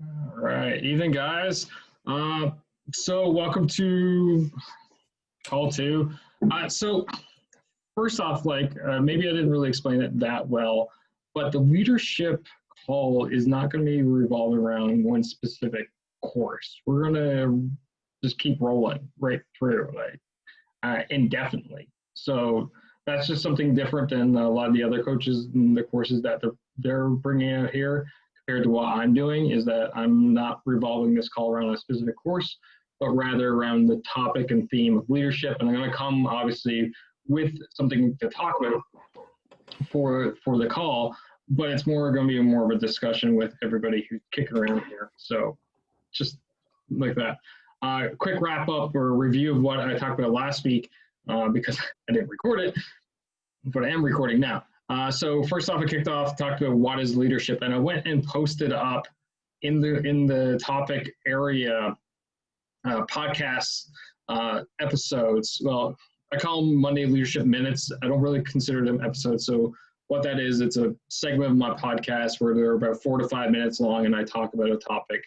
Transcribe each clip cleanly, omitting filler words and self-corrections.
All right, evening, guys. Uh, so welcome to call two. So first off, maybe I didn't really explain it that well, but the leadership call is not going to be revolved around one specific course. We're going to just keep rolling right through, indefinitely. So that's just something different than a lot of the other coaches and the courses that they're bringing out here compared to what I'm doing. Is that I'm not revolving this call around a specific course, but rather around the topic and theme of leadership. And I'm going to come obviously with something to talk about for the call, but it's going to be more of a discussion with everybody who's kicking around here. So just like that. Quick wrap up or review of what I talked about last week, because I didn't record it, but I am recording now. So first off, I kicked off, talked about what is leadership, and I went and posted up in the topic area podcasts, episodes. Well, I call them Monday Leadership Minutes. I don't really consider them episodes. So what that is, it's a segment of my podcast where they're about 4 to 5 minutes long, and I talk about a topic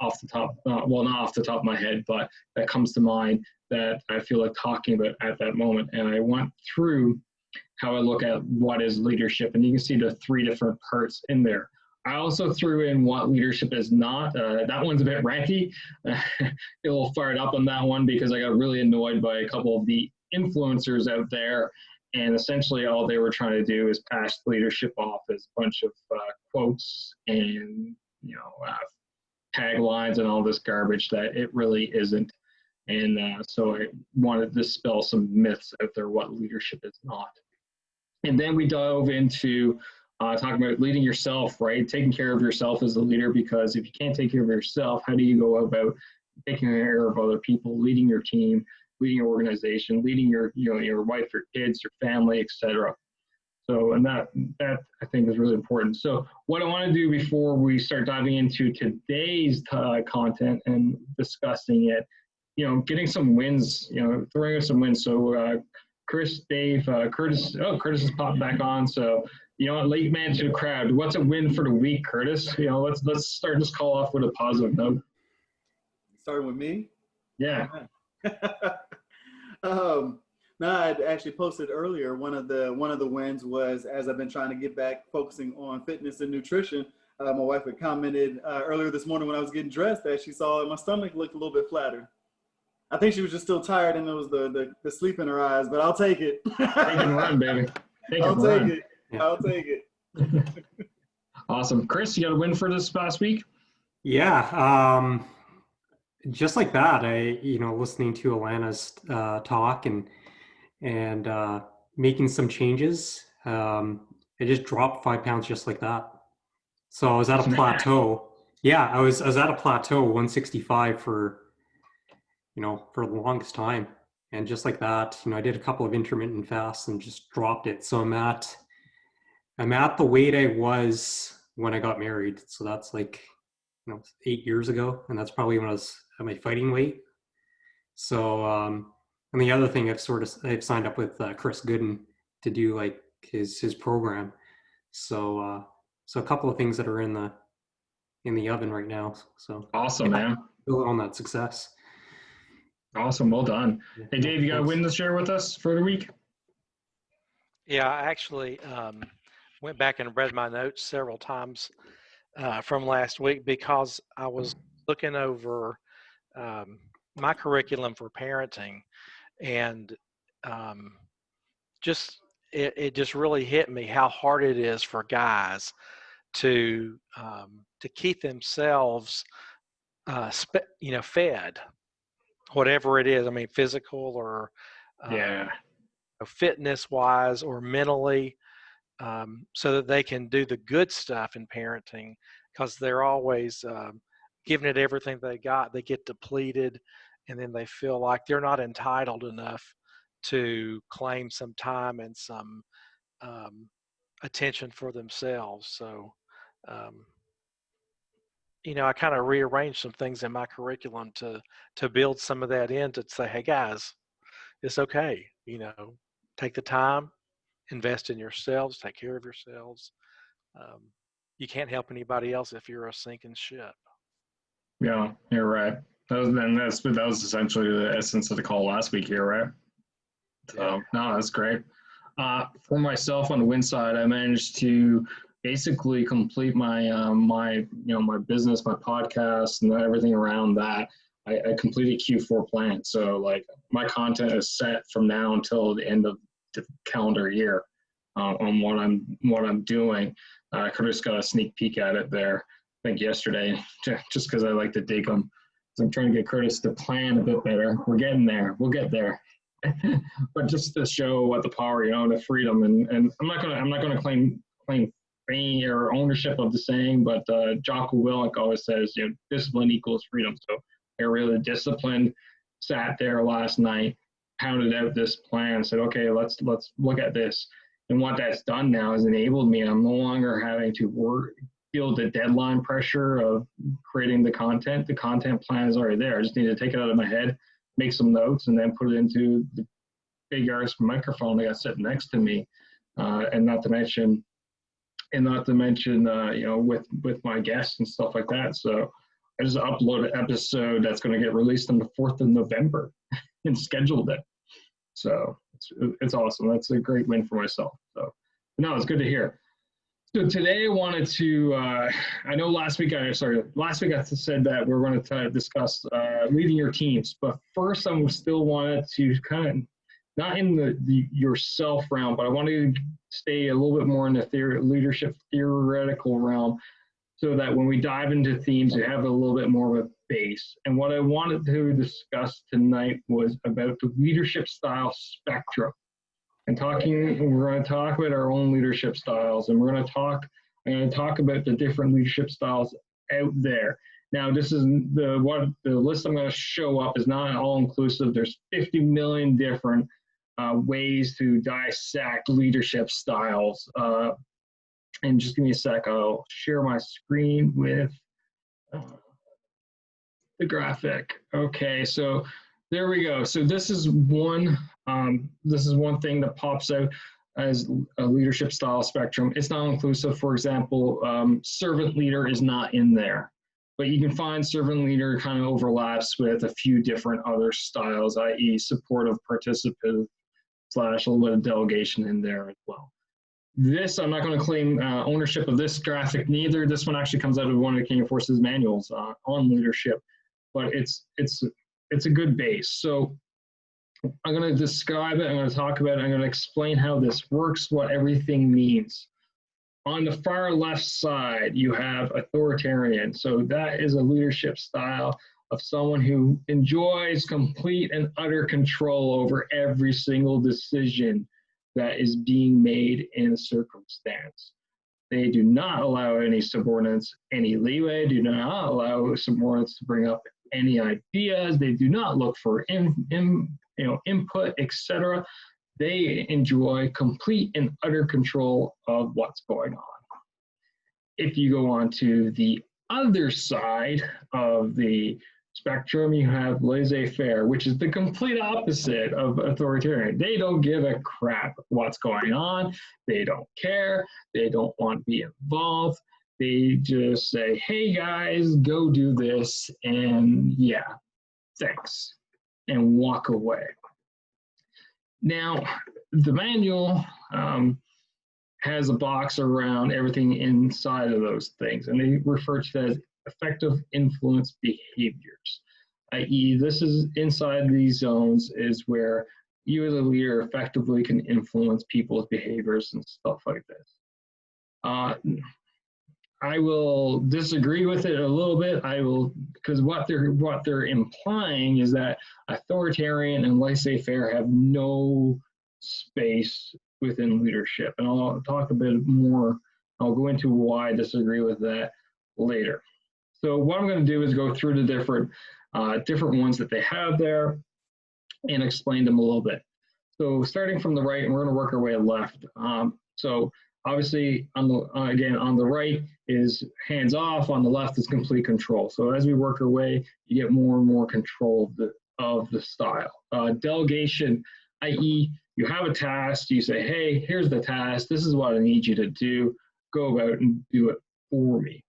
off the top, well, not off the top of my head, but that comes to mind that I feel like talking about at that moment. And I went through how I look at what is leadership, and you can see the 3 different parts in there. I also threw in what leadership is not. That one's a bit ranty. A little fired up on that one because I got really annoyed by a couple of the influencers out there, and essentially all they were trying to do is pass leadership off as a bunch of quotes and taglines and all this garbage that it really isn't. And so I wanted to dispel some myths out there what leadership is not. And then we dove into talking about leading yourself, right? Taking care of yourself as a leader, because if you can't take care of yourself, how do you go about taking care of other people, leading your team, leading your organization, leading your wife, your kids, your family, etc. So, and that I think is really important. So what I want to do before we start diving into today's content and discussing it, getting some wins, throwing us some wins. So Chris, Dave, Curtis, Curtis has popped back on. So, late man to the crowd. What's a win for the week, Curtis? Let's start this call off with a positive note. Starting with me? Yeah. No, I actually posted earlier. One of the wins was, as I've been trying to get back focusing on fitness and nutrition. My wife had commented earlier this morning when I was getting dressed that she saw my stomach looked a little bit flatter. I think she was just still tired and it was the sleep in her eyes, but I'll take it. Take and run, baby. I'll take it. I'll take it. Awesome. Chris, you got a win for this past week? Yeah. Just like that, listening to Alana's talk and making some changes, I just dropped 5 pounds just like that. So I was at a plateau. Yeah, I was at a plateau, 165 for the longest time. And just like that, I did a couple of intermittent fasts and just dropped it. So I'm at the weight I was when I got married. So that's 8 years ago. And that's probably when I was at my fighting weight. So, and the other thing I've signed up with Chris Gooden to do his program. So, so a couple of things that are in the oven right now. So awesome, man. Build on that success. Awesome. Well done. Hey, Dave, you got a win to share with us for the week? Yeah, I actually went back and read my notes several times from last week because I was looking over my curriculum for parenting, and it just really hit me how hard it is for guys to keep themselves fed, whatever it is. I mean, physical or fitness wise or mentally, so that they can do the good stuff in parenting, because they're always giving it everything they got. They get depleted, and then they feel like they're not entitled enough to claim some time and some attention for themselves. So, I kind of rearranged some things in my curriculum to build some of that in, to say, hey guys, it's okay. Take the time, invest in yourselves, take care of yourselves. you can't help anybody else if you're a sinking ship. Yeah, you're right. That was essentially the essence of the call last week here, right? So no, that's great. For myself on the win side, I managed to basically complete my my business, my podcast, and everything around that. I completed Q4 plan, so like my content is set from now until the end of the calendar year on what I'm doing. Curtis got a sneak peek at it there, I think yesterday, just because I like to dig them. So I'm trying to get Curtis to plan a bit better. We're getting there. We'll get there. But just to show what the power, the freedom, and I'm not gonna claim fame or ownership of the saying, but Jocko Willink always says, discipline equals freedom. So I really disciplined, sat there last night, pounded out this plan, said, okay, let's look at this. And what that's done now has enabled me. I'm no longer having to feel the deadline pressure of creating the content. The content plan is already there. I just need to take it out of my head, make some notes, and then put it into the big ass microphone I got sitting next to me. And not to mention, with my guests and stuff like that. So I just uploaded an episode that's going to get released on the 4th of November and scheduled it. So it's awesome. That's a great win for myself. So no, it's good to hear. So today I wanted to, I know last week I said that we're going to discuss leading your teams, but first I still wanted to kind of, not in the yourself realm, but I wanted to stay a little bit more in the leadership theoretical realm, so that when we dive into themes, we have a little bit more of a base. And what I wanted to discuss tonight was about the leadership style spectrum. And we're going to talk about our own leadership styles, and I'm going to talk about the different leadership styles out there. Now, this is the list I'm going to show up is not all inclusive. There's 50 million different ways to dissect leadership styles. And just give me a sec. I'll share my screen with the graphic. Okay, so there we go. So this is one thing that pops out as a leadership style spectrum. It's not inclusive. For example, servant leader is not in there, but you can find servant leader kind of overlaps with a few different other styles, i.e. supportive, participative, / a little bit of delegation in there as well. This, I'm not going to claim ownership of this graphic neither. This one actually comes out of one of the Canadian Forces manuals on leadership, but it's a good base. So I'm going to describe it, I'm going to talk about it, I'm going to explain how this works, what everything means. On the far left side, you have authoritarian. So that is a leadership style of someone who enjoys complete and utter control over every single decision that is being made in a circumstance. They do not allow any subordinates any leeway, do not allow subordinates to bring up any ideas. They do not look for input, etc. They enjoy complete and utter control of what's going on. If you go on to the other side of the spectrum, you have laissez-faire, which is the complete opposite of authoritarian. They don't give a crap what's going on. They don't care. They don't want to be involved. They just say, hey guys, go do this, and yeah, thanks, and walk away. Now, the manual has a box around everything inside of those things, and they refer to it as effective influence behaviors, i.e. this is inside these zones is where you as a leader effectively can influence people's behaviors and stuff like this. I will disagree with it a little bit. Because what they're implying is that authoritarian and laissez-faire have no space within leadership. And I'll talk a bit more, I'll go into why I disagree with that later. So what I'm going to do is go through the different ones that they have there and explain them a little bit. So starting from the right, and we're going to work our way left. So obviously, on the right is hands off, on the left is complete control. So as we work our way, you get more and more control of the style. Delegation, i.e. you have a task, you say, hey, here's the task, this is what I need you to do, go about and do it for me.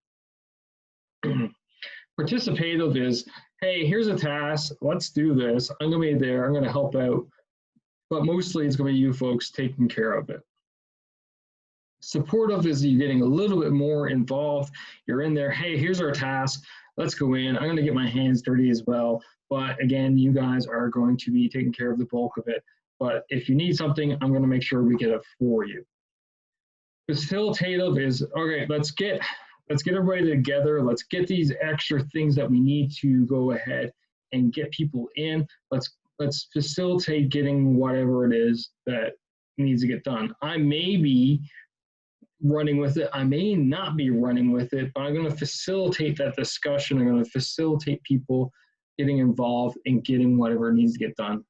Participative is, hey, here's a task. Let's do this. I'm going to be there. I'm going to help out. But mostly it's going to be you folks taking care of it. Supportive is you getting a little bit more involved. You're in there. Hey, here's our task. Let's go in. I'm going to get my hands dirty as well. But again, you guys are going to be taking care of the bulk of it. But if you need something, I'm going to make sure we get it for you. Facilitative is, okay, let's get everybody together. Let's get these extra things that we need to go ahead and get people in. Let's facilitate getting whatever it is that needs to get done. I may be running with it. I may not be running with it, but I'm going to facilitate that discussion. I'm going to facilitate people getting involved and getting whatever needs to get done.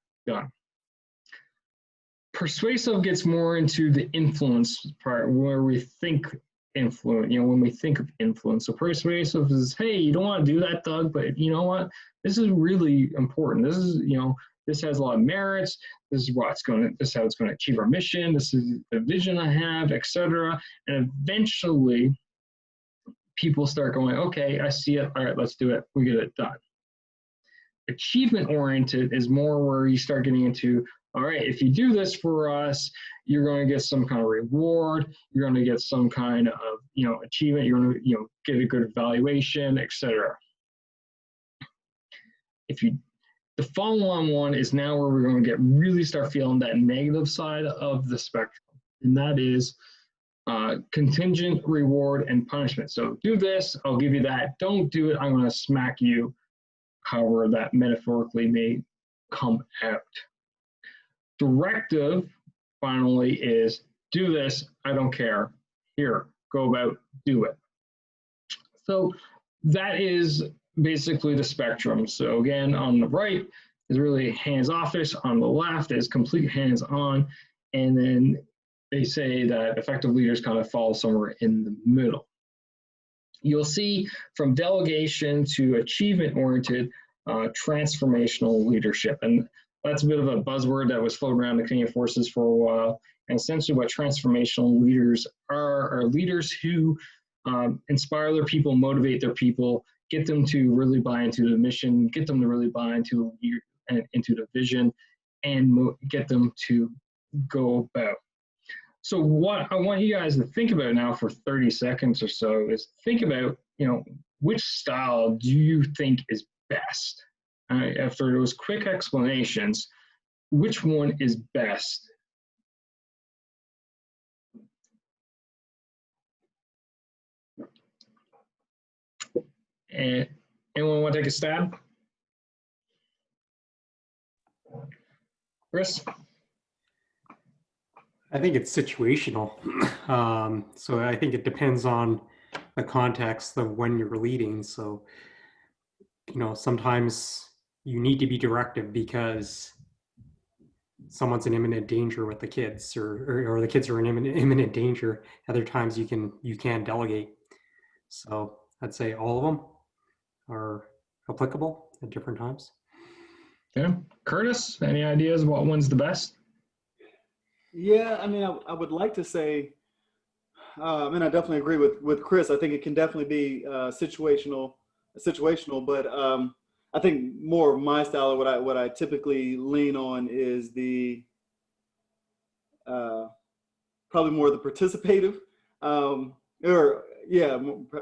Persuasive gets more into the influence part where we think influence, when we think of influence. So persuasive is, hey, you don't want to do that, Doug, but you know what? This is really important. This is, this has a lot of merits. This is how it's going to achieve our mission. This is the vision I have, etc. And eventually people start going, okay, I see it. All right, let's do it. We get it done. Achievement oriented is more where you start getting into, all right, if you do this for us, you're going to get some kind of reward. You're going to get some kind of, achievement. You're going to, get a good evaluation, etc. The follow-on one is now where we're going to really start feeling that negative side of the spectrum, and that is contingent reward and punishment. So do this, I'll give you that. Don't do it, I'm going to smack you, however that metaphorically may come out. Directive, finally, is do this, I don't care. Here, go about, do it. So that is basically the spectrum. So again, on the right is really hands-offish, on the left is complete hands-on, and then they say that effective leaders kind of fall somewhere in the middle. You'll see from delegation to achievement-oriented transformational leadership, and that's a bit of a buzzword that was floating around the Canadian Forces for a while. And essentially what transformational leaders are leaders who inspire their people, motivate their people, get them to really buy into the mission, get them to really buy into the vision, and get them to go about. So what I want you guys to think about now for 30 seconds or so is think about, which style do you think is best? After those quick explanations, which one is best? And anyone want to take a stab? Chris? I think it's situational. So I think it depends on the context of when you're leading. So, sometimes you need to be directive because someone's in imminent danger with the kids, or the kids are in imminent danger. Other times you can delegate. So I'd say all of them are applicable at different times. Yeah. Curtis, any ideas what one's the best? Yeah, I mean, I would like to say, and I definitely agree with Chris. I think it can definitely be situational, but I think more of my style, or what I typically lean on, is the probably more the participative,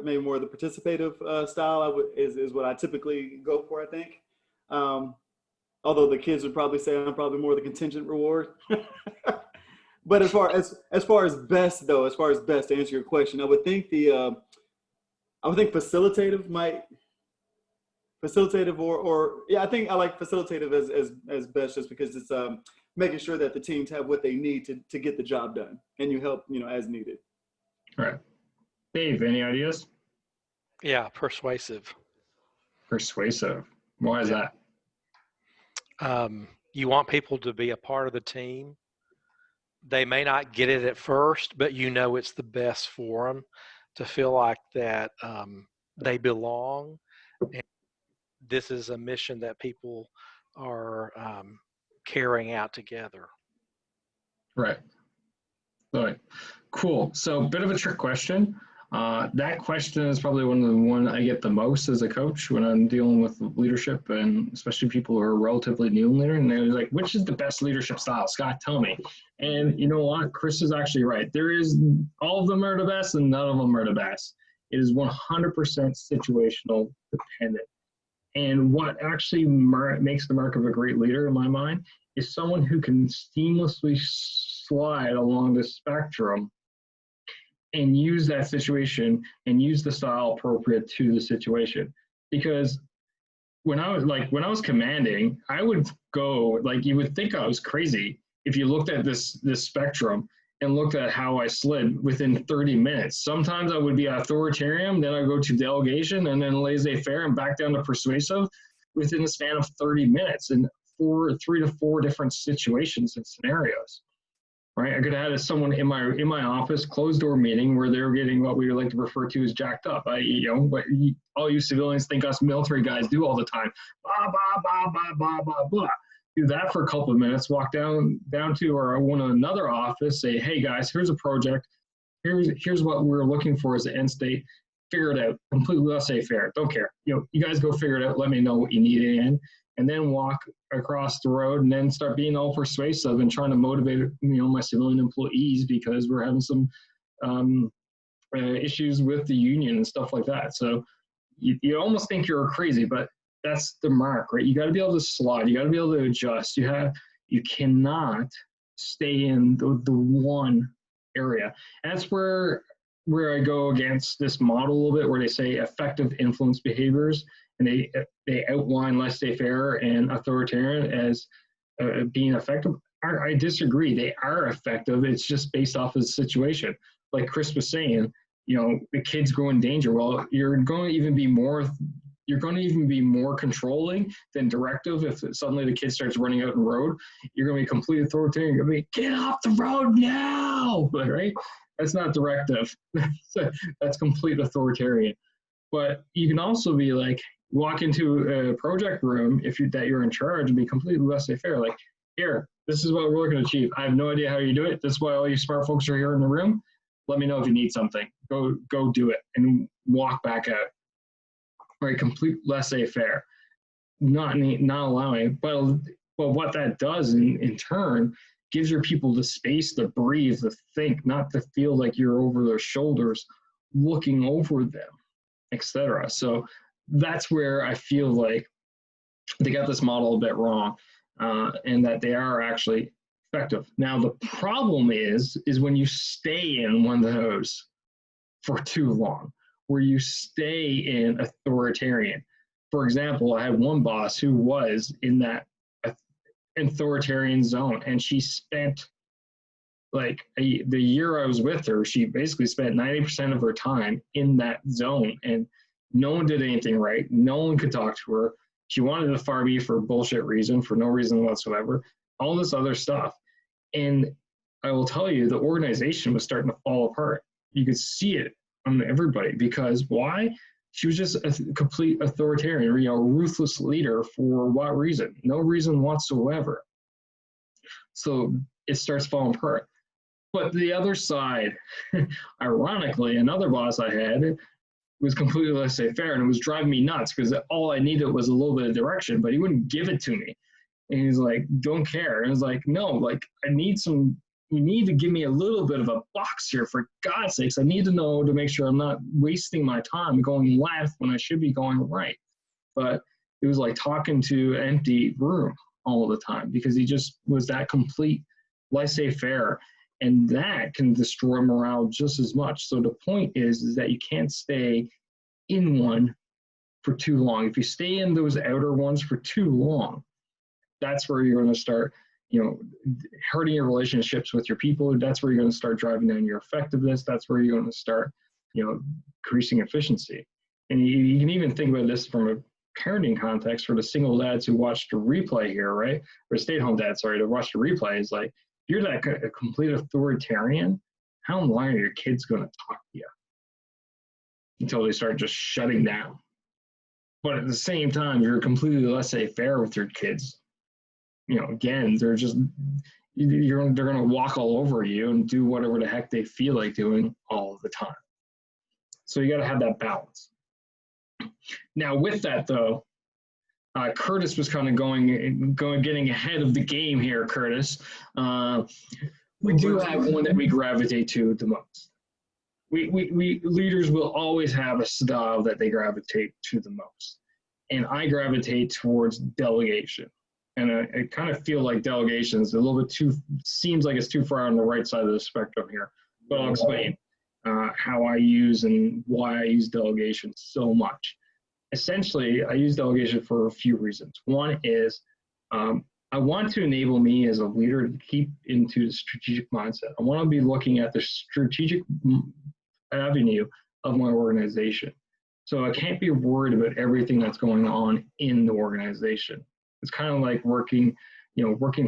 maybe more the participative style. Is what I typically go for. I think, although the kids would probably say I'm probably more the contingent reward. But as far as best though, to answer your question, I would think facilitative I think I like facilitative as best, just because it's making sure that the teams have what they need to get the job done, and you help as needed. All right. Dave, any ideas? Yeah, persuasive. Persuasive. Why is that? You want people to be a part of the team. They may not get it at first, but it's the best for them to feel like that they belong. And this is a mission that people are carrying out together. Right. All right. Cool. So, bit of a trick question. That question is probably one I get the most as a coach when I'm dealing with leadership, and especially people who are relatively new in leader. And they're like, which is the best leadership style? Scott, tell me. And you know what? Chris is actually right. All of them are the best and none of them are the best. It is 100% situational dependent. And what actually makes the mark of a great leader, in my mind, is someone who can seamlessly slide along the spectrum and use that situation and use the style appropriate to the situation. Because when I was commanding, I would go, like, you would think I was crazy if you looked at this spectrum and looked at how I slid within 30 minutes. Sometimes I would be authoritarian, then I go to delegation, and then laissez-faire and back down to persuasive within the span of 30 minutes in 3 to 4 different situations and scenarios. Right, I could have had someone in my office, closed door meeting, where they were getting what we would like to refer to as jacked up. What all you civilians think us military guys do all the time. Blah blah blah blah blah blah blah. Do that for a couple of minutes. Walk down to another office. Say, hey guys, here's a project. Here's what we're looking for as the end state. Figure it out. Completely laissez-faire. Don't care. You guys go figure it out. Let me know what you need in. And then walk across the road and then start being all persuasive and trying to motivate, my civilian employees, because we're having some issues with the union and stuff like that. So you almost think you're crazy, but that's the mark, right? You got to be able to slide. You got to be able to adjust. You cannot stay in the one area. And that's where I go against this model a little bit, where they say effective influence behaviors. And they outline laissez-faire and authoritarian as being effective. I disagree. They are effective. It's just based off of the situation. Like Chris was saying, the kids go in danger. Well, you're going to even be more controlling than directive. If suddenly the kid starts running out in the road, you're going to be completely authoritarian. You're going to be, get off the road now, right? That's not directive. That's complete authoritarian. But you can also be like, walk into a project room that you're in charge and be completely laissez-faire. Like, here, this is what we're looking to achieve. I have no idea how you do it. This is why all you smart folks are here in the room. Let me know if you need something. Go do it and walk back out. Right, complete laissez-faire. Not allowing, but what that does in turn gives your people the space to breathe, to think, not to feel like you're over their shoulders, looking over them, etc. So that's where I feel like they got this model a bit wrong, and that they are actually effective. Now, the problem is when you stay in one of those for too long, where you stay in authoritarian. For example, I had one boss who was in that authoritarian zone, and she spent the year I was with her, she basically spent 90% of her time in that zone, and no one did anything right. No one could talk to her. She wanted to fire me for bullshit reason, for no reason whatsoever, all this other stuff. And I will tell you, the organization was starting to fall apart. You could see it on everybody. Because why? She was just a complete authoritarian, ruthless leader. For what reason? No reason whatsoever. So it starts falling apart. But the other side, ironically, another boss I had was completely laissez-faire, and it was driving me nuts, because all I needed was a little bit of direction, but he wouldn't give it to me. And he's like, don't care. And I was like, no, you need to give me a little bit of a box here, for God's sakes. I need to know, to make sure I'm not wasting my time going left when I should be going right. But it was like talking to an empty room all the time, because he just was that complete laissez-faire. And that can destroy morale just as much. So the point is that you can't stay in one for too long. If you stay in those outer ones for too long, that's where you're going to start, hurting your relationships with your people. That's where you're going to start driving down your effectiveness. That's where you're going to start, increasing efficiency. And you can even think about this from a parenting context for the single dads who watched the replay here, right? Or stay-at-home dads, sorry, to watch the replay. Is like, if you're a complete authoritarian, how in line are your kids going to talk to you until they start just shutting down? But at the same time, you're completely laissez-faire with your kids. Again, they're going to walk all over you and do whatever the heck they feel like doing all the time. So you got to have that balance. Now with that though, Curtis was kind of getting ahead of the game here, Curtis. We do have one that we gravitate to the most. We leaders will always have a style that they gravitate to the most. And I gravitate towards delegation. And I kind of feel like delegation is a little bit seems like it's too far on the right side of the spectrum here. But I'll explain how I use and why I use delegation so much. Essentially, I use delegation for a few reasons. One is I want to enable me as a leader to keep into the strategic mindset. I want to be looking at the strategic avenue of my organization. So I can't be worried about everything that's going on in the organization. It's kind of like working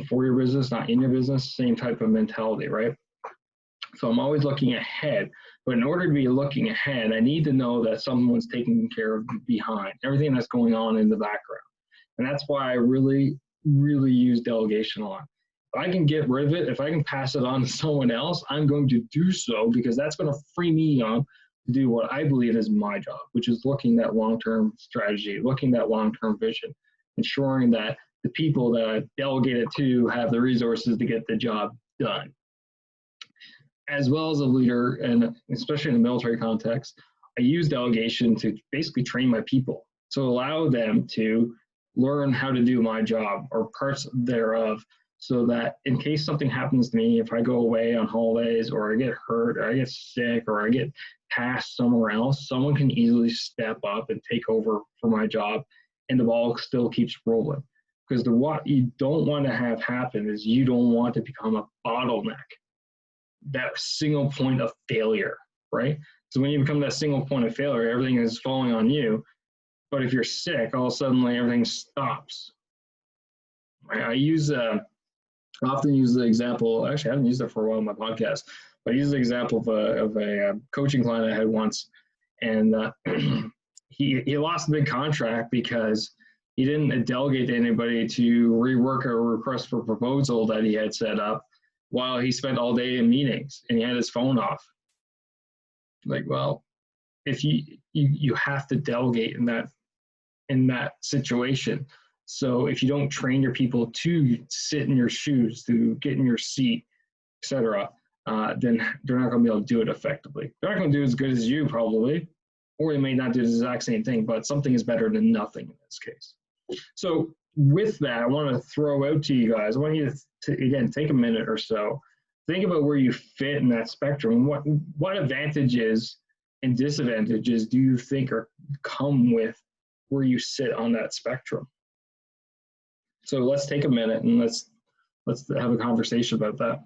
for your business, not in your business, same type of mentality, right? So I'm always looking ahead. But in order to be looking ahead, I need to know that someone's taking care of behind, everything that's going on in the background. And that's why I really, really use delegation a lot. If I can get rid of it, if I can pass it on to someone else, I'm going to do so, because that's going to free me up to do what I believe is my job, which is looking at long-term strategy, looking at long-term vision, ensuring that the people that I delegate it to have the resources to get the job done. As well as a leader, and especially in a military context, I use delegation to basically train my people, to allow them to learn how to do my job or parts thereof, so that in case something happens to me, if I go away on holidays or I get hurt or I get sick or I get tasked somewhere else, someone can easily step up and take over for my job, and the ball still keeps rolling. Because what you don't want to have happen is you don't want to become a bottleneck, that single point of failure, right? So when you become that single point of failure, everything is falling on you. But if you're sick, all of a sudden everything stops. Right? I often use the example, actually I haven't used it for a while on my podcast, but I use the example of a coaching client I had once, and he lost a big contract because he didn't delegate to anybody to rework a request for proposal that he had set up, while he spent all day in meetings and he had his phone off. Like, well, if you have to delegate in that situation. So if you don't train your people to sit in your shoes, to get in your seat, etc., then they're not going to be able to do it effectively. They're not going to do as good as you probably, or they may not do the exact same thing, but something is better than nothing in this case. So with that, I want to throw out to you guys, I want you to again, take a minute or so, think about where you fit in that spectrum. What advantages and disadvantages do you think come with where you sit on that spectrum? So let's take a minute and let's have a conversation about that.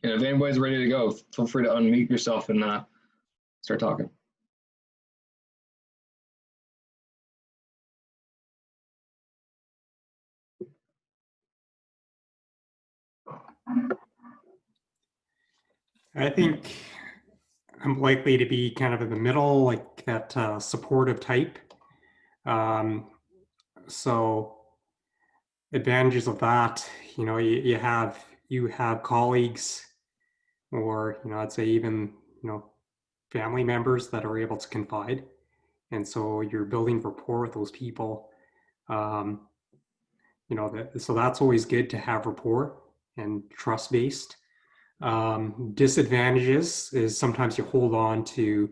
And if anybody's ready to go, feel free to unmute yourself and start talking. I think I'm likely to be kind of in the middle, like that supportive type. So advantages of that, you have colleagues, or I'd say even family members that are able to confide, and so you're building rapport with those people. So that's always good to have rapport and trust based. Disadvantages is sometimes you hold on to.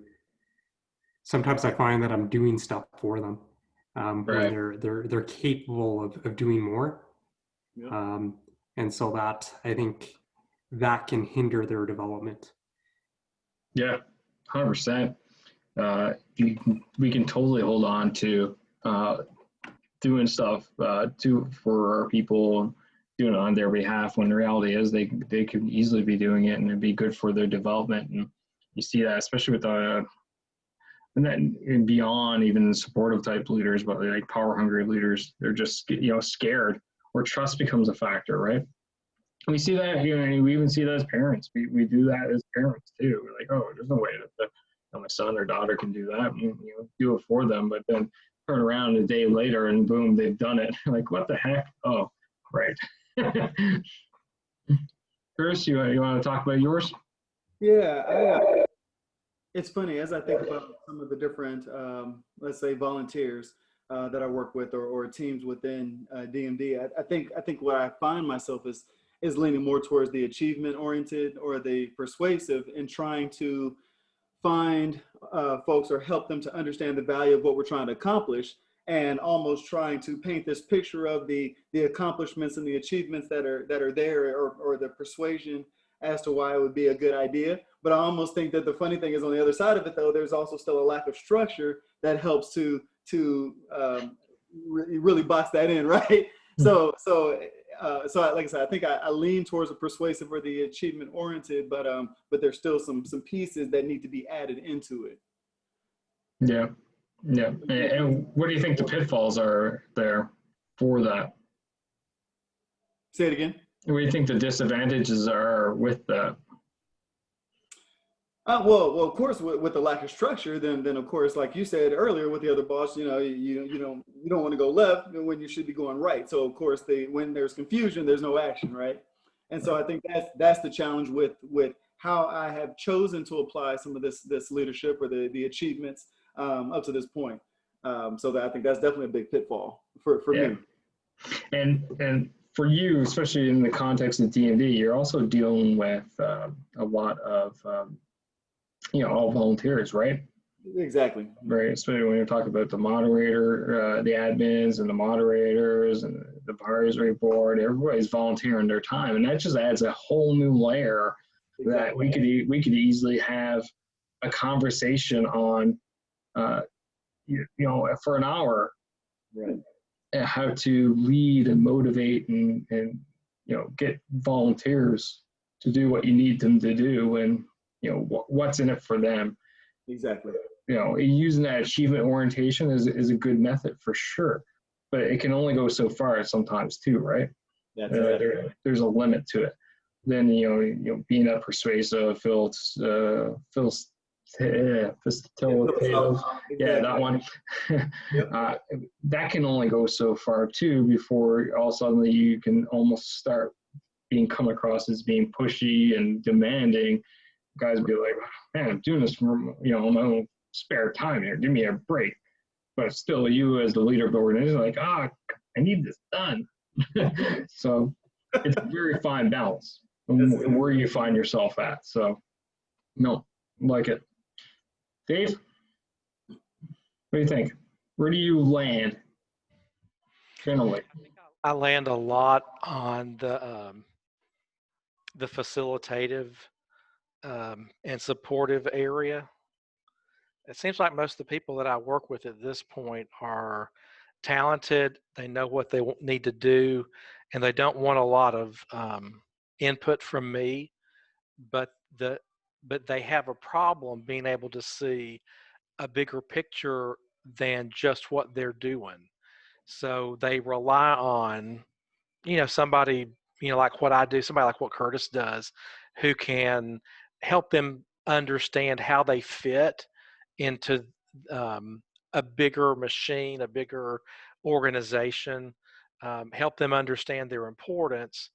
Sometimes I find that I'm doing stuff for them Right. when they're capable of doing more. Yeah. And so that, I think, that can hinder their development. Yeah, 100%. We can totally hold on to doing stuff for our people, doing it on their behalf, when the reality is they could easily be doing it and it'd be good for their development. And you see that especially with and beyond even the supportive type leaders, but like power hungry leaders, they're just scared, or trust becomes a factor, right? We see that, and we even see that as parents. We do that as parents too. We're like, oh, there's no way that my son or daughter can do that. And, do it for them, but then turn around a day later and boom, they've done it. Like, what the heck? Oh, right. Chris, you want to talk about yours? Yeah, it's funny as I think about some of the different, let's say, volunteers that I work with, or teams within DMD. I think what I find myself is leaning more towards the achievement oriented or the persuasive, in trying to find folks or help them to understand the value of what we're trying to accomplish, and almost trying to paint this picture of the accomplishments and the achievements that are there, or the persuasion as to why it would be a good idea. But I almost think that the funny thing is, on the other side of it, though, there's also still a lack of structure that helps to really box that in, right? So like I said, I think I lean towards the persuasive or the achievement oriented, but there's still some pieces that need to be added into it. Yeah, yeah. And what do you think the pitfalls are there for that? Say it again. What do you think the disadvantages are with that? Well, of course, with the lack of structure, then of course, like you said earlier with the other boss, you don't want to go left when you should be going right. So of course, when there's confusion, there's no action, right? And so I think that's the challenge with how I have chosen to apply some of this leadership or the achievements up to this point. So that I think that's definitely a big pitfall for me. And for you, especially in the context of D&D, you're also dealing with a lot of all volunteers, right? Exactly. Right, especially when you're talking about the moderator, the admins and the moderators and the advisory board. Everybody's volunteering their time, and that just adds a whole new layer that we could easily have a conversation on, for an hour, right? How to lead and motivate and get volunteers to do what you need them to do, and what's in it for them. Exactly. Using that achievement orientation is a good method for sure, but it can only go so far sometimes too, right? That's exactly. There's a limit to it. Then being a persuasive, facilitative, yeah, that one. Yep. That can only go so far too before all of a sudden you can almost start come across as being pushy and demanding. Guys be like, man, I'm doing this for my own spare time here. Give me a break. But still, you as the leader of the organization, like, I need this done. So it's a very fine balance where you find yourself at. So, no, like it. Dave, what do you think? Where do you land generally? I land a lot on the facilitative and supportive area. It seems like most of the people that I work with at this point are talented. They know what they need to do, and they don't want a lot of input from me. But they have a problem being able to see a bigger picture than just what they're doing. So they rely on somebody like what I do, somebody like what Curtis does, who can help them understand how they fit into a bigger machine, a bigger organization, help them understand their importance,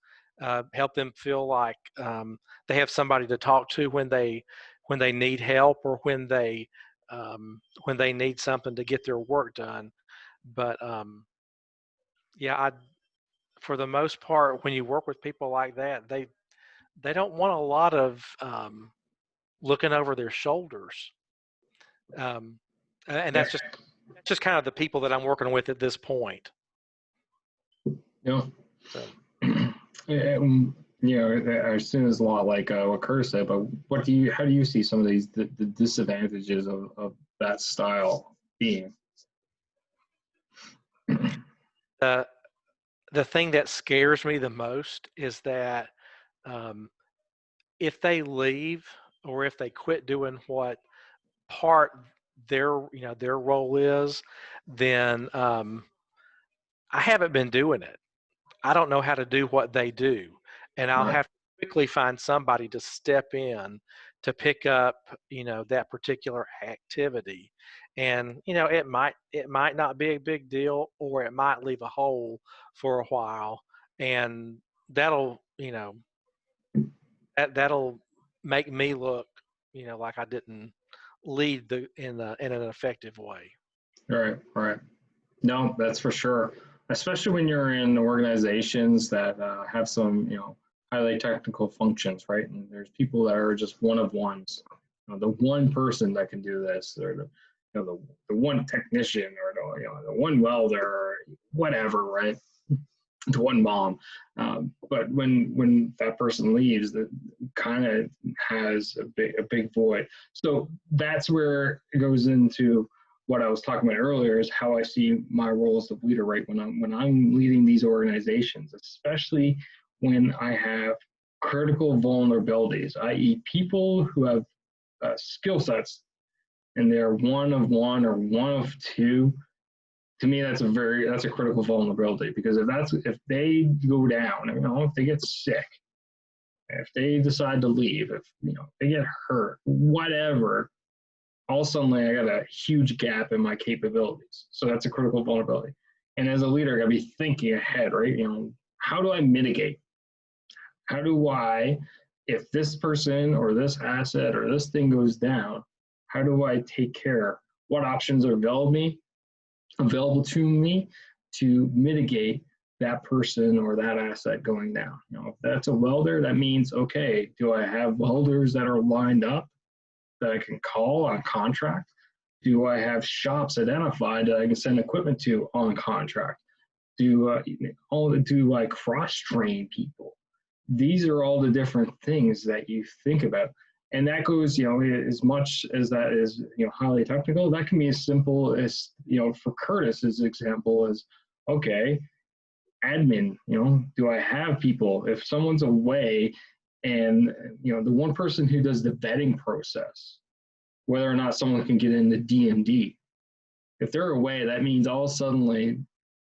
help them feel like they have somebody to talk to when they need help, or when they need something to get their work done. But for the most part, when you work with people like that, they don't want a lot of looking over their shoulders. And that's just kind of the people that I'm working with at this point. Yeah. So. I assume it's a lot like what Curtis said, but how do you see some of the disadvantages of that style being? The thing that scares me the most is that if they leave, or if they quit doing what part their role is, then I haven't been doing it. I don't know how to do what they do, and I'll have to quickly find somebody to step in to pick up that particular activity. And it might not be a big deal, or it might leave a hole for a while, and that'll that'll make me look, like I didn't lead in an effective way. Right, right. No, that's for sure. Especially when you're in organizations that have some, highly technical functions, right? And there's people that are just one of ones. The one person that can do this, or the one technician, or the one welder, or whatever, right? The one mom. But when that person leaves, that kind of has a big void. So that's where it goes into what I was talking about earlier, is how I see my role as the leader, right? When I'm leading these organizations, especially when I have critical vulnerabilities, i.e. people who have skill sets and they're one of one or one of two. To me, that's a critical vulnerability, because if they go down, if they get sick, if they decide to leave, if they get hurt, whatever, all of a sudden I got a huge gap in my capabilities. So that's a critical vulnerability. And as a leader, I got to be thinking ahead, right? How do I mitigate? How do I, if this person or this asset or this thing goes down, how do I take care? What options are available to me to mitigate that person or that asset going down? If that's a welder, that means, okay, do I have welders that are lined up that I can call on contract? Do I have shops identified that I can send equipment to on contract? Do I cross-train people? These are all the different things that you think about. And that goes, as much as that is, highly technical, that can be as simple as, for Curtis's example, as, okay, admin, do I have people? If someone's away and, the one person who does the vetting process, whether or not someone can get into DMD, if they're away, that means all suddenly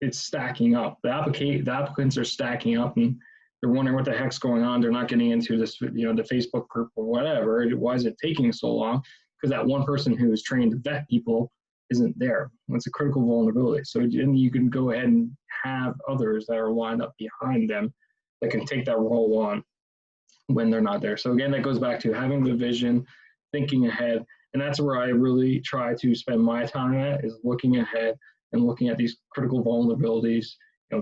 it's stacking up. The applicants are stacking up, and they're wondering what the heck's going on. They're not getting into this, the Facebook group or whatever. Why is it taking so long? Because that one person who is trained to vet people isn't there. That's a critical vulnerability. So then you can go ahead and have others that are lined up behind them that can take that role on when they're not there. So again, that goes back to having the vision, thinking ahead. And that's where I really try to spend my time at, is looking ahead and looking at these critical vulnerabilities,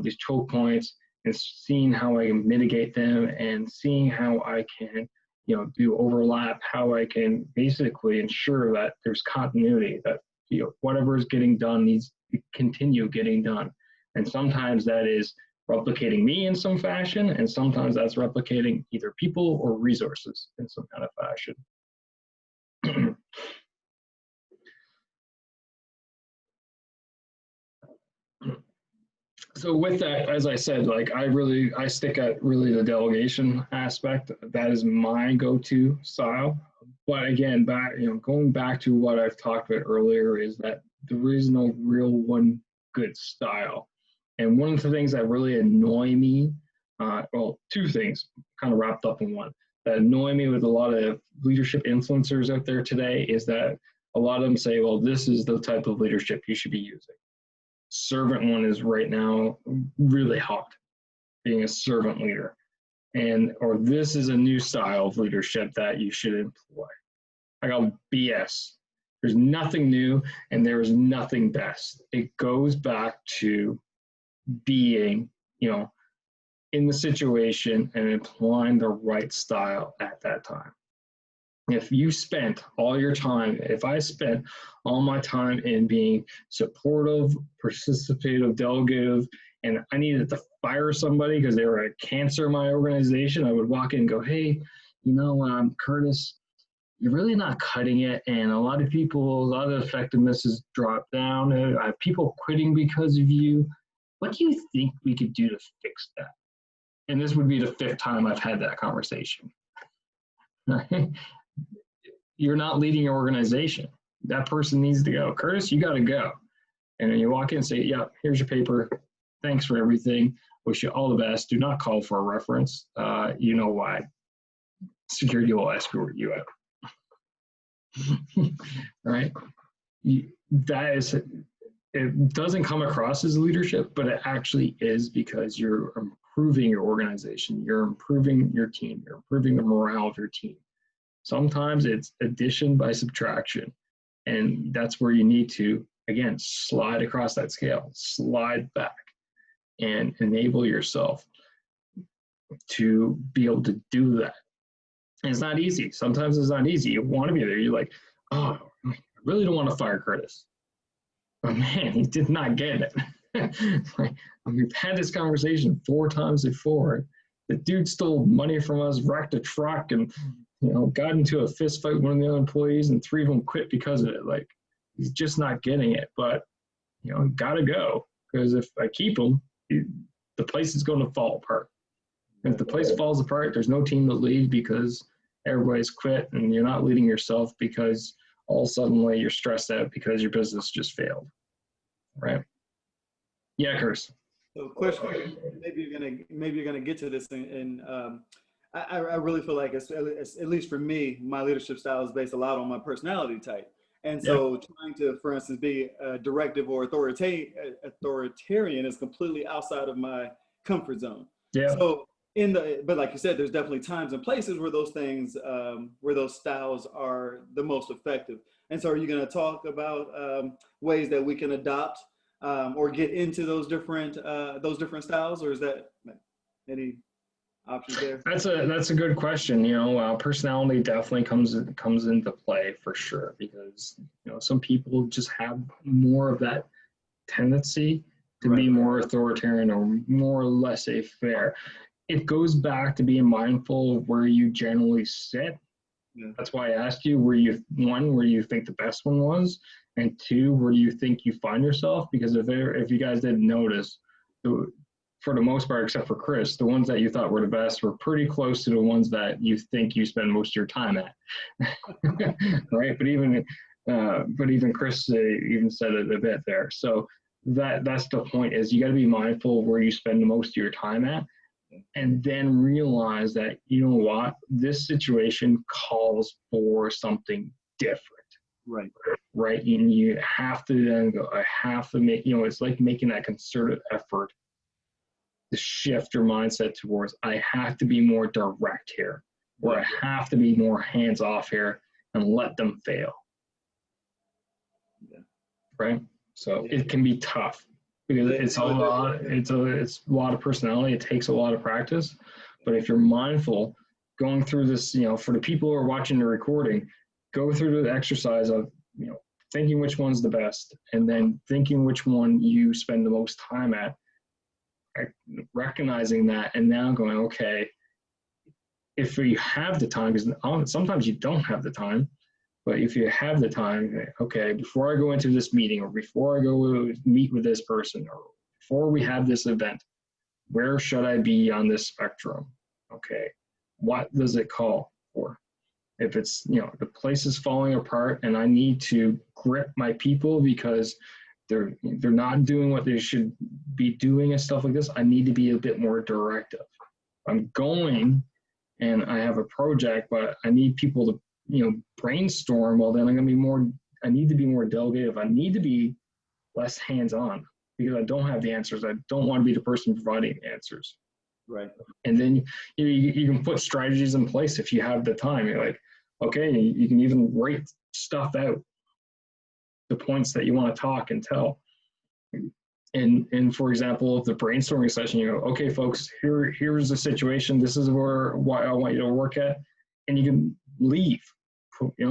these choke points, and seeing how I can mitigate them, and seeing how I can, do overlap, how I can basically ensure that there's continuity, that, whatever is getting done needs to continue getting done. And sometimes that is replicating me in some fashion, and sometimes that's replicating either people or resources in some kind of fashion. So with that, as I said, I stick at really the delegation aspect. That is my go-to style. But again, going back to what I've talked about earlier, is that there is no real one good style. And one of the things that really annoy me, two things kind of wrapped up in one, that annoy me with a lot of leadership influencers out there today, is that a lot of them say, well, this is the type of leadership you should be using. Servant one is right now really hot, being a servant leader. Or this is a new style of leadership that you should employ. I go, BS. There's nothing new and there is nothing best. It goes back to being, in the situation and applying the right style at that time. If you spent all your time, if I spent all my time in being supportive, participative, delegative, and I needed to fire somebody because they were a cancer in my organization, I would walk in and go, hey, Curtis, you're really not cutting it. And a lot of effectiveness has dropped down. I have people quitting because of you. What do you think we could do to fix that? And this would be the 5th time I've had that conversation. You're not leading your organization. That person needs to go. Curtis, you got to go. And then you walk in and say, yeah, here's your paper. Thanks for everything. Wish you all the best. Do not call for a reference. You know why. Security will escort you out. Right? It doesn't come across as leadership, but it actually is, because you're improving your organization, you're improving your team, you're improving the morale of your team. Sometimes it's addition by subtraction. And that's where you need to, again, slide across that scale, slide back, and enable yourself to be able to do that. And it's not easy. Sometimes it's not easy. You want to be there. You're like, oh, I really don't want to fire Curtis. But man, he did not get it. Like, we've had this conversation 4 times before. The dude stole money from us, wrecked a truck, and got into a fist fight with one of the other employees, and 3 of them quit because of it. Like, he's just not getting it. But gotta go, because if I keep him, the place is going to fall apart. And if the place falls apart, there's no team to lead because everybody's quit, and you're not leading yourself because all suddenly you're stressed out because your business just failed, right? Yeah, Curtis. So, question. Maybe you're gonna get to this, and I really feel like it's, at least for me, my leadership style is based a lot on my personality type. And so trying to, for instance, be directive or authoritarian is completely outside of my comfort zone. Yeah. So but like you said, there's definitely times and places where those things, where those styles are the most effective. And so are you going to talk about ways that we can adopt or get into those different styles, or is that any options there? That's a good question. Personality definitely comes into play for sure, because some people just have more of that tendency to be more authoritarian or more laissez-faire. It goes back to being mindful of where you generally sit. Yeah. That's why I asked you where you think the best one was, and 2, where do you think you find yourself? Because if you guys didn't notice, for the most part, except for Chris, the ones that you thought were the best were pretty close to the ones that you think you spend most of your time at, right? But even Chris even said it a bit there. So that's the point, is you got to be mindful of where you spend the most of your time at, and then realize that, this situation calls for something different. Right. And you have to then go, I have to make, it's like making that concerted effort to shift your mindset towards, I have to be more direct here, or I have to be more hands off here and let them fail. Yeah. Right. So it can be tough, because it's a lot of personality. It takes a lot of practice. But if you're mindful, going through this, for the people who are watching the recording, go through the exercise of, thinking which one's the best, and then thinking which one you spend the most time at, recognizing that, and now going, okay, if you have the time, because sometimes you don't have the time, but if you have the time, okay, before I go into this meeting, or before I go meet with this person, or before we have this event, where should I be on this spectrum? Okay, what does it call for? If it's, the place is falling apart and I need to grip my people because they're not doing what they should be doing and stuff like this, I need to be a bit more directive. I'm going and I have a project, but I need people to, brainstorm. Well, then I need to be more delegative. I need to be less hands-on, because I don't have the answers. I don't want to be the person providing answers. Right. And then you can put strategies in place if you have the time. You're like, okay, you can even write stuff out, the points that you want to talk and tell. And for example, the brainstorming session, okay, folks, here's the situation. This is what I want you to work at, and you can leave,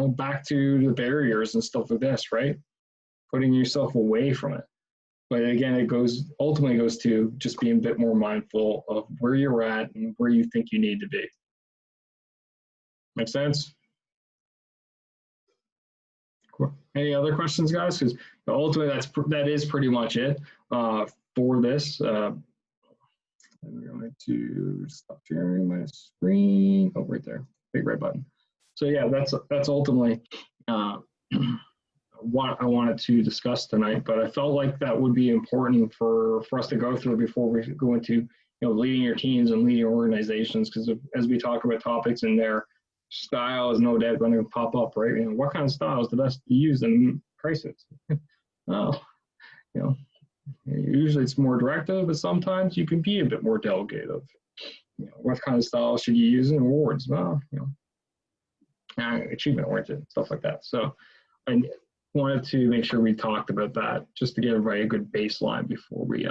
back to the barriers and stuff like this, right? Putting yourself away from it. But again, it ultimately goes to just being a bit more mindful of where you're at and where you think you need to be. Make sense? Cool. Any other questions, guys? Because ultimately, that is pretty much it for this. I'm going to stop sharing my screen. Oh, right there, big red button. So yeah, that's ultimately what I wanted to discuss tonight. But I felt like that would be important for us to go through before we go into leading your teams and leading organizations. Because as we talk about topics in there, style is no doubt going to pop up, right? What kind of style is the best to use in crisis? Oh, Usually it's more directive, but sometimes you can be a bit more delegative. What kind of style should you use in awards? Well, achievement oriented, stuff like that. So I wanted to make sure we talked about that just to give everybody a good baseline before we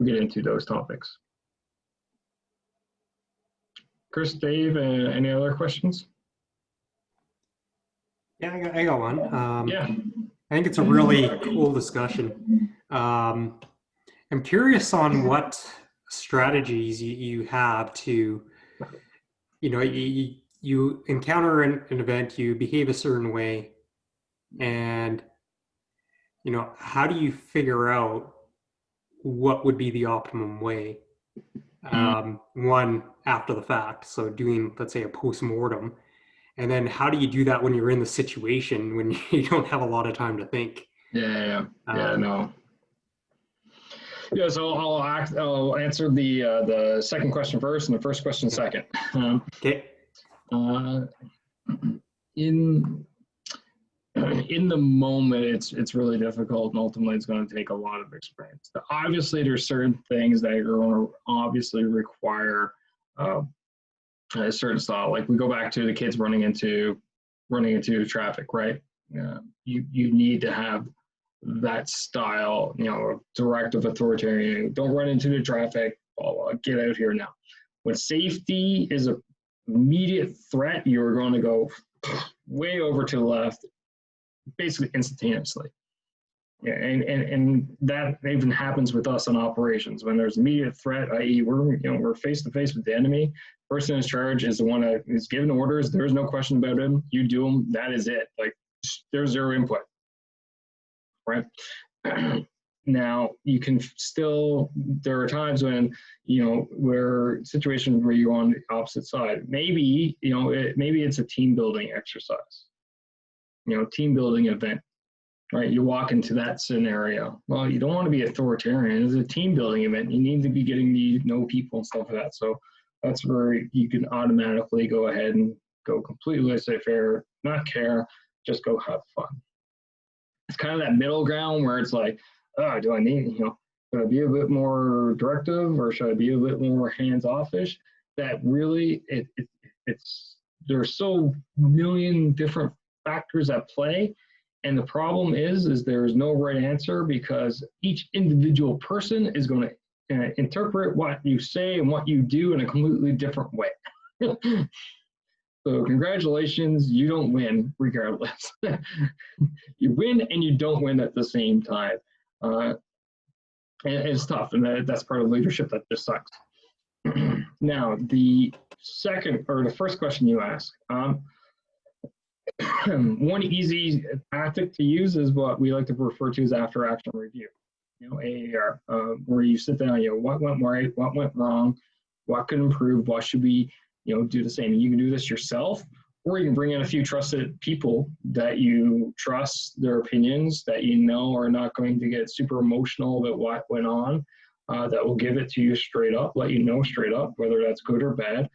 get into those topics. Chris, Dave, any other questions? Yeah, I got one. Yeah. I think it's a really cool discussion. I'm curious on what strategies you have to, you encounter an event, you behave a certain way, and, how do you figure out what would be the optimum way? One, after the fact, so doing, let's say, a post-mortem, and then how do you do that when you're in the situation when you don't have a lot of time to think? Yeah, no. Yeah, so I'll answer the second question first and the first question second. Okay. In the moment, it's really difficult, and ultimately it's going to take a lot of experience. Obviously, there's certain things that are going to obviously require a certain style. Like we go back to the kids running into traffic, right? You need to have that style, directive, authoritarian. Don't run into the traffic. Get out here now. When safety is an immediate threat, you're going to go way over to the left, basically instantaneously. Yeah, and that even happens with us in operations when there's immediate threat, i.e., we're face to face with the enemy. Person in charge is the one that is given orders. There's no question about him. You do them. That is it. Like there's zero input, right? Now you can still. There are times when where situations where you're on the opposite side. Maybe maybe it's a team building exercise. Team building event. Right, you walk into that scenario. Well, you don't want to be authoritarian. It's a team building event. You need to be getting to know people and stuff like that. So that's where you can automatically go ahead and go completely laissez-faire, not care, just go have fun. It's kind of that middle ground where it's like, oh, do I need, should I be a bit more directive or should I be a bit more hands-offish? That really, there's so million different factors at play. And the problem is there is no right answer because each individual person is going to interpret what you say and what you do in a completely different way. So congratulations, you don't win regardless. You win and you don't win at the same time. And it's tough, and that's part of leadership that just sucks. Now, the first question you asked. One easy tactic to use is what we like to refer to as after action review, AAR, where you sit down, what went right, what went wrong, what could improve, what should we, do the same. And you can do this yourself, or you can bring in a few trusted people that you trust their opinions, that are not going to get super emotional about what went on, that will give it to you straight up, let you know straight up, whether that's good or bad.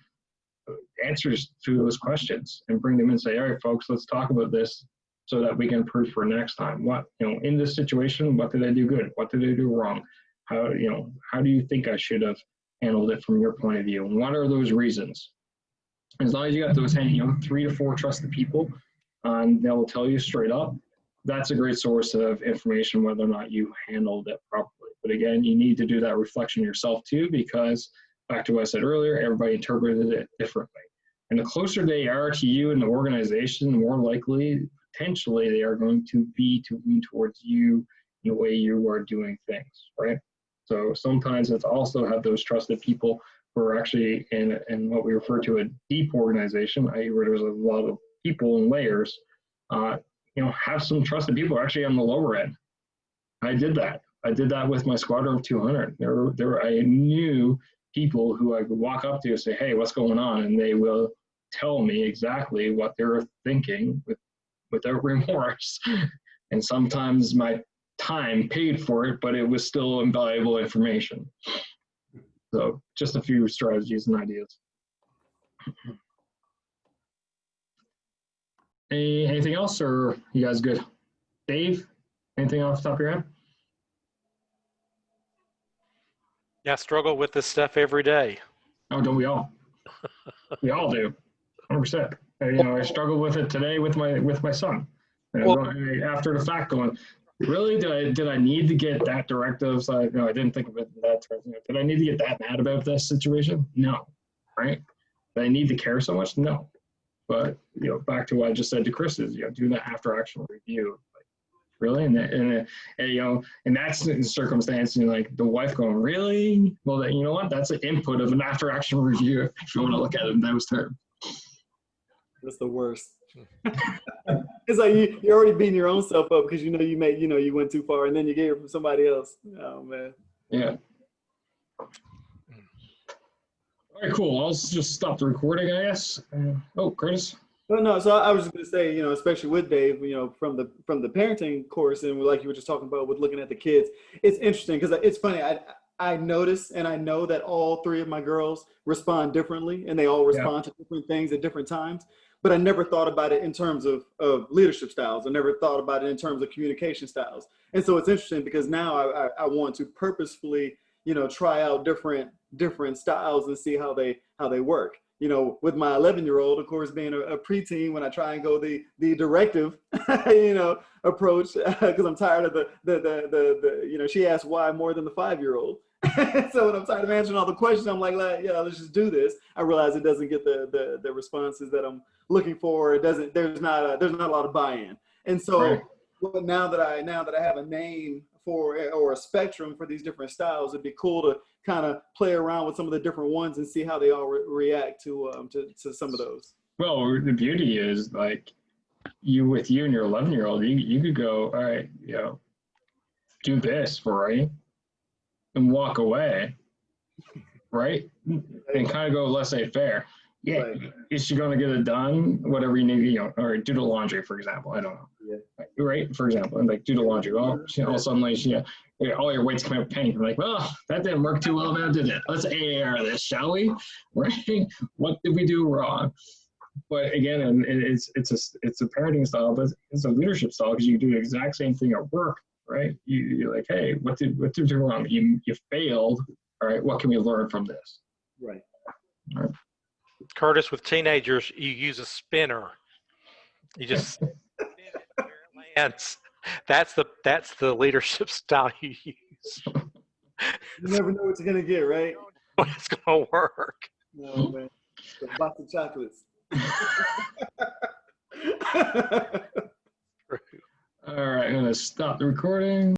Answers to those questions and bring them in and say, all right, folks, let's talk about this so that we can improve for next time. What, in this situation, what did I do good? What did I do wrong? How do you think I should have handled it from your point of view? And what are those reasons? As long as you got those, 3 to 4 trusted people, they will tell you straight up. That's a great source of information, whether or not you handled it properly. But again, you need to do that reflection yourself too, because back to what I said earlier, everybody interpreted it differently. And the closer they are to you in the organization, the more likely, potentially, they are going to be to lean towards you in the way you are doing things, right? So sometimes it's also have those trusted people who are actually in what we refer to a deep organization, i.e. where there's a lot of people and layers, have some trusted people actually on the lower end. I did that. I did that with my squadron of 200. I knew people who I could walk up to and say, hey, what's going on? And they will tell me exactly what they're thinking without remorse. And sometimes my time paid for it, but it was still invaluable information. So just a few strategies and ideas. Anything else, or you guys good? Dave, anything off the top of your head? Yeah, I struggle with this stuff every day. Oh, don't we all? We all do, 100%. You know, I struggle with it today with my son. You know, Well, going, after the fact, going, really, did I need to get that directive? So I didn't think of it in that terms. You know, did I need to get that mad about this situation? No, right? Did I need to care so much? No. But you know, back to what I just said to Chris is, you know, do that after action review. Like, really, and you know, and that's the circumstance. You know, like the wife going, really? Well, then, you know what? That's an input of an after action review if you want to look at it in those terms. That's the worst. It's like you're already beating your own self up because you know you went too far, and then you get it from somebody else. Oh man. Yeah. All right, cool. I'll just stop the recording, I guess. Oh, Curtis. But no, so I was just gonna say, you know, especially with Dave, you know, from the parenting course, and like you were just talking about with looking at the kids, it's interesting because it's funny. I notice and I know that all three of my girls respond differently, and they all respond to different things at different times. But I never thought about it in terms of leadership styles. I never thought about it in terms of communication styles. And so it's interesting because now I want to purposefully, you know, try out different styles and see how they work. You know, with my 11-year-old, of course, being a preteen, when I try and go the directive, you know, approach, because I'm tired of the you know, she asks why more than the 5-year-old. So when I'm tired of answering all the questions, I'm like, yeah, let's just do this. I realize it doesn't get the responses that I'm looking for. It doesn't. There's not a lot of buy-in. And so, Right. well, now that I have a name for or a spectrum for these different styles, it'd be cool to kind of play around with some of the different ones and see how they all react to some of those. Well, the beauty is like with you and your 11-year-old, you could go, all right, you know, do this for you and walk away, right? And kind of go laissez-faire. Yeah, Right. is she going to get it done? Whatever you need, you know, or do the laundry, for example. I don't know. Yeah. Right, for example, and like do the laundry. Well, all of a sudden, like, you know, all your weights come out pink. You're like, well, that didn't work too well now, did it? Let's AAR this, shall we? Right? What did we do wrong? But again, and it's a parenting style, but it's a leadership style because you do the exact same thing at work, right? You're like, hey, what did you do wrong? You failed. All right, what can we learn from this? Right. All right. Curtis, with teenagers, you use a spinner. You just spin it where it lands. That's the leadership style you use. You never know what you're gonna get, right? It's gonna work. No man, the box of chocolates. All right, I'm gonna stop the recording.